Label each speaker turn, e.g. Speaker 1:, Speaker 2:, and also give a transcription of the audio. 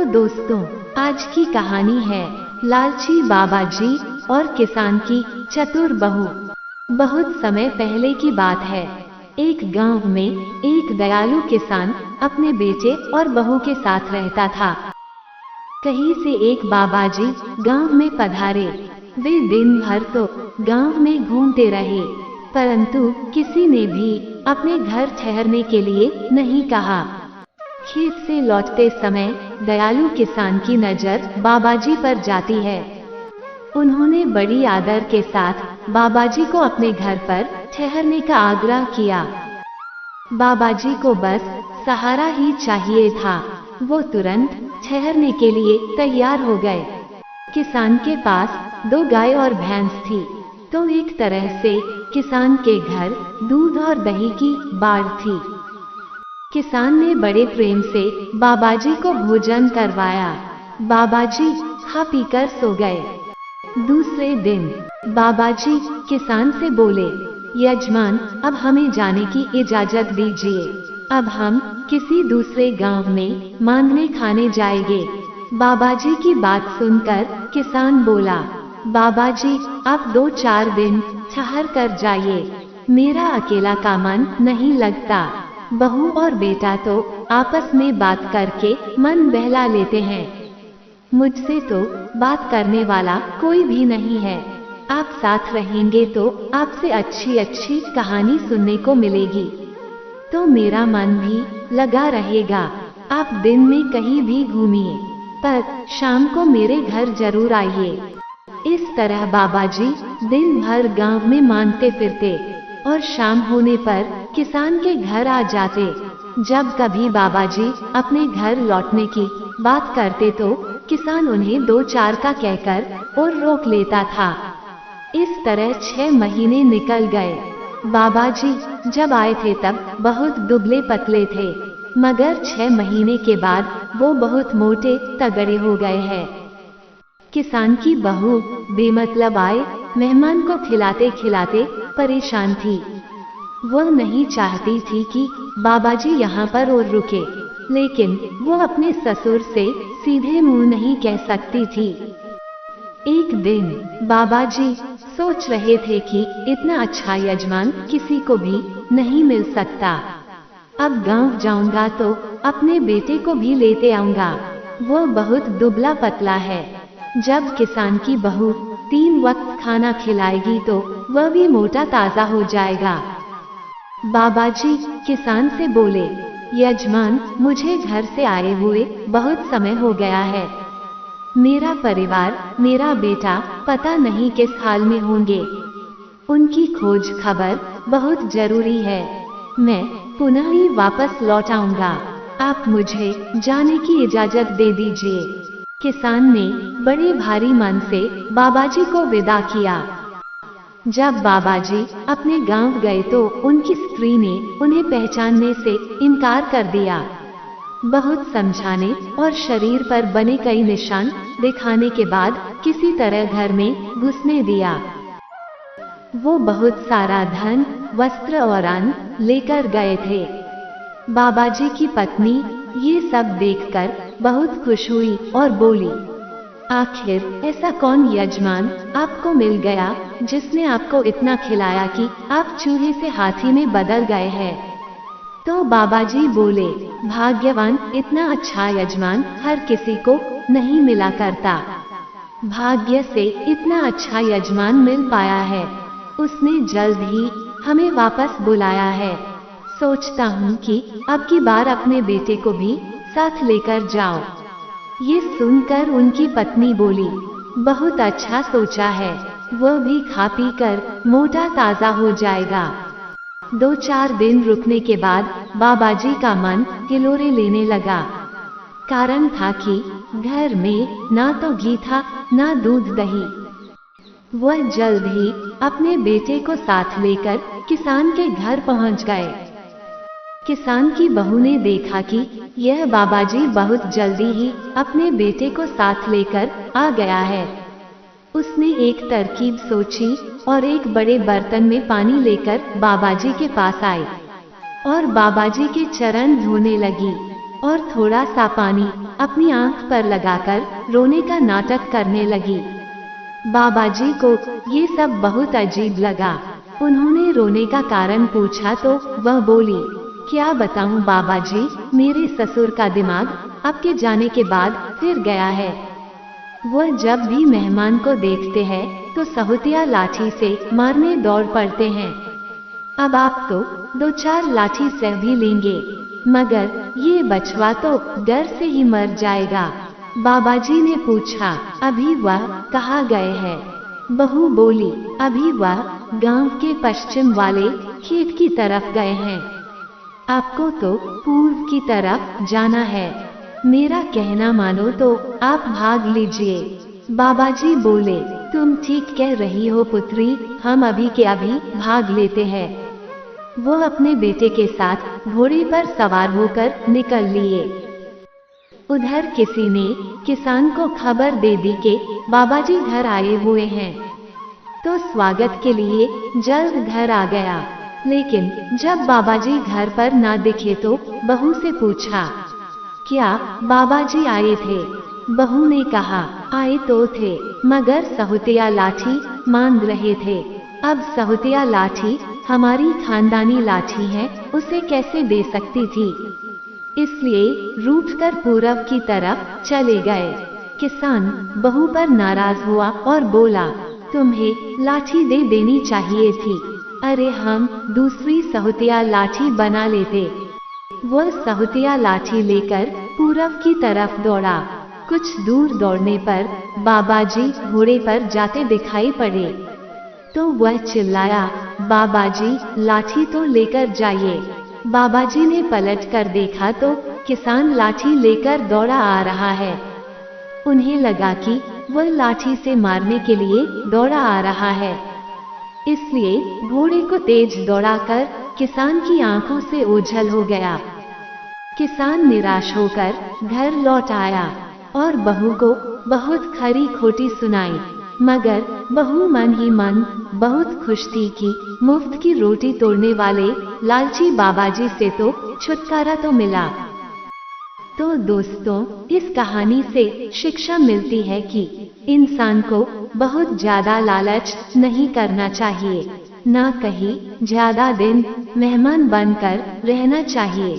Speaker 1: तो दोस्तों, आज की कहानी है लालची बाबा जी और किसान की चतुर बहू। बहुत समय पहले की बात है। एक गांव में एक दयालु किसान अपने बेटे और बहू के साथ रहता था। कहीं से एक बाबा जी गांव में पधारे। वे दिन भर तो गांव में घूमते रहे, परंतु किसी ने भी अपने घर ठहरने के लिए नहीं कहा। खेत से लौटते समय दयालु किसान की नजर बाबाजी पर जाती है। उन्होंने बड़ी आदर के साथ बाबाजी को अपने घर पर ठहरने का आग्रह किया। बाबाजी को बस सहारा ही चाहिए था। वो तुरंत ठहरने के लिए तैयार हो गए। किसान के पास 2 गाय और भैंस थी, तो एक तरह से किसान के घर दूध और दही की बाढ़ थी। किसान ने बड़े प्रेम से बाबाजी को भोजन करवाया। बाबाजी खा पीकर सो गए। दूसरे दिन बाबाजी किसान से बोले, यजमान, अब हमें जाने की इजाजत दीजिए। अब हम किसी दूसरे गांव में मांगने खाने जाएंगे। बाबाजी की बात सुनकर किसान बोला, बाबाजी, आप 2-4 दिन ठहर कर जाइए। मेरा अकेला का मन नहीं लगता। बहू और बेटा तो आपस में बात करके मन बहला लेते हैं। मुझसे तो बात करने वाला कोई भी नहीं है। आप साथ रहेंगे तो आपसे अच्छी अच्छी कहानी सुनने को मिलेगी, तो मेरा मन भी लगा रहेगा। आप दिन में कहीं भी घूमिए, पर शाम को मेरे घर जरूर आइए। इस तरह बाबाजी दिन भर गांव में मांगते फिरते और शाम होने पर किसान के घर आ जाते। जब कभी बाबाजी अपने घर लौटने की बात करते तो किसान उन्हें 2-4 का कहकर और रोक लेता था। इस तरह 6 महीने निकल गए। बाबाजी जब आए थे तब बहुत दुबले पतले थे, मगर 6 महीने के बाद वो बहुत मोटे तगड़े हो गए हैं। किसान की बहू बेमतलब आए मेहमान को खिलाते खिलाते परेशान थी। वह नहीं चाहती थी कि बाबाजी यहाँ पर और रुके, लेकिन वो अपने ससुर से सीधे मुंह नहीं कह सकती थी। एक दिन बाबाजी सोच रहे थे कि इतना अच्छा यजमान किसी को भी नहीं मिल सकता। अब गांव जाऊंगा तो अपने बेटे को भी लेते आऊंगा। वो बहुत दुबला पतला है। जब किसान की बहू 3 वक्त खाना खिलाएगी तो वह भी मोटा ताजा हो जाएगा। बाबाजी किसान से बोले, यजमान, मुझे घर से आए हुए बहुत समय हो गया है। मेरा परिवार, मेरा बेटा पता नहीं किस हाल में होंगे। उनकी खोज खबर बहुत जरूरी है। मैं पुनः ही वापस लौट आऊंगा। आप मुझे जाने की इजाजत दे दीजिए। किसान ने बड़े भारी मन से बाबाजी को विदा किया। जब बाबाजी अपने गांव गए तो उनकी स्त्री ने उन्हें पहचानने से इनकार कर दिया। बहुत समझाने और शरीर पर बने कई निशान दिखाने के बाद किसी तरह घर में घुसने दिया। वो बहुत सारा धन, वस्त्र और अन्न लेकर गए थे। बाबाजी की पत्नी ये सब देखकर बहुत खुश हुई और बोली, आखिर ऐसा कौन यजमान आपको मिल गया जिसने आपको इतना खिलाया कि आप चूहे से हाथी में बदल गए हैं। तो बाबाजी बोले, भाग्यवान, इतना अच्छा यजमान हर किसी को नहीं मिला करता। भाग्य से इतना अच्छा यजमान मिल पाया है। उसने जल्द ही हमें वापस बुलाया है। सोचता हूँ कि अब की बार अपने बेटे को भी साथ लेकर जाओ। ये सुनकर उनकी पत्नी बोली, बहुत अच्छा सोचा है। वह भी खा पी कर मोटा ताजा हो जाएगा। 2-4 दिन रुकने के बाद बाबाजी का मन हिलोरे लेने लगा। कारण था कि घर में ना तो घी था ना दूध दही। वह जल्द ही अपने बेटे को साथ लेकर किसान के घर पहुंच गए। किसान की बहू ने देखा कि यह बाबाजी बहुत जल्दी ही अपने बेटे को साथ लेकर आ गया है। उसने एक तरकीब सोची और एक बड़े बर्तन में पानी लेकर बाबाजी के पास आई और बाबाजी के चरण धोने लगी। और थोड़ा सा पानी अपनी आंख पर लगाकर रोने का नाटक करने लगी। बाबा जी को ये सब बहुत अजीब लगा। उन्होंने रोने का कारण पूछा तो वह बोली, क्या बताऊं बाबा जी, मेरे ससुर का दिमाग आपके जाने के बाद फिर गया है। वह जब भी मेहमान को देखते हैं तो सहुतिया लाठी से मारने दौड़ पड़ते हैं। अब आप तो 2-4 लाठी सह भी लेंगे, मगर ये बछवा तो डर से ही मर जाएगा। बाबा जी ने पूछा, अभी वह कहाँ गए हैं? बहू बोली, अभी वह गांव के पश्चिम वाले खेत की तरफ गए हैं। आपको तो पूर्व की तरफ जाना है। मेरा कहना मानो तो आप भाग लीजिए। बाबा जी बोले, तुम ठीक कह रही हो पुत्री, हम अभी के अभी भाग लेते हैं। वो अपने बेटे के साथ घोड़े पर सवार होकर निकल लिए। उधर किसी ने किसान को खबर दे दी कि बाबा जी घर आए हुए हैं, तो स्वागत के लिए जल्द घर आ गया। लेकिन जब बाबा जी घर पर ना दिखे तो बहू से पूछा, क्या बाबा जी आए थे? बहू ने कहा, आए तो थे, मगर सहुतिया लाठी मांग रहे थे। अब सहुतिया लाठी हमारी खानदानी लाठी है, उसे कैसे दे सकती थी, इसलिए रूठकर पूरब की तरफ चले गए। किसान बहू पर नाराज हुआ और बोला, तुम्हें लाठी दे देनी चाहिए थी। अरे हम दूसरी सहुतिया लाठी बना लेते। वह सहुतिया लाठी लेकर पूरब की तरफ दौड़ा। कुछ दूर दौड़ने पर बाबा जी घोड़े पर जाते दिखाई पड़े, तो वह चिल्लाया, बाबा जी लाठी तो लेकर जाइए। बाबा जी ने पलट कर देखा तो किसान लाठी लेकर दौड़ा आ रहा है। उन्हें लगा कि वह लाठी से मारने के लिए दौड़ा आ रहा है, इसलिए घोड़े को तेज दौड़ाकर किसान की आंखों से ओझल हो गया। किसान निराश होकर घर लौट आया और बहू को बहुत खरी खोटी सुनाई, मगर बहू मन ही मन बहुत खुश थी कि मुफ्त की रोटी तोड़ने वाले लालची बाबाजी से तो छुटकारा तो मिला। तो दोस्तों, इस कहानी से शिक्षा मिलती है कि इंसान को बहुत ज्यादा लालच नहीं करना चाहिए, ना कहीं ज्यादा दिन मेहमान बनकर रहना चाहिए।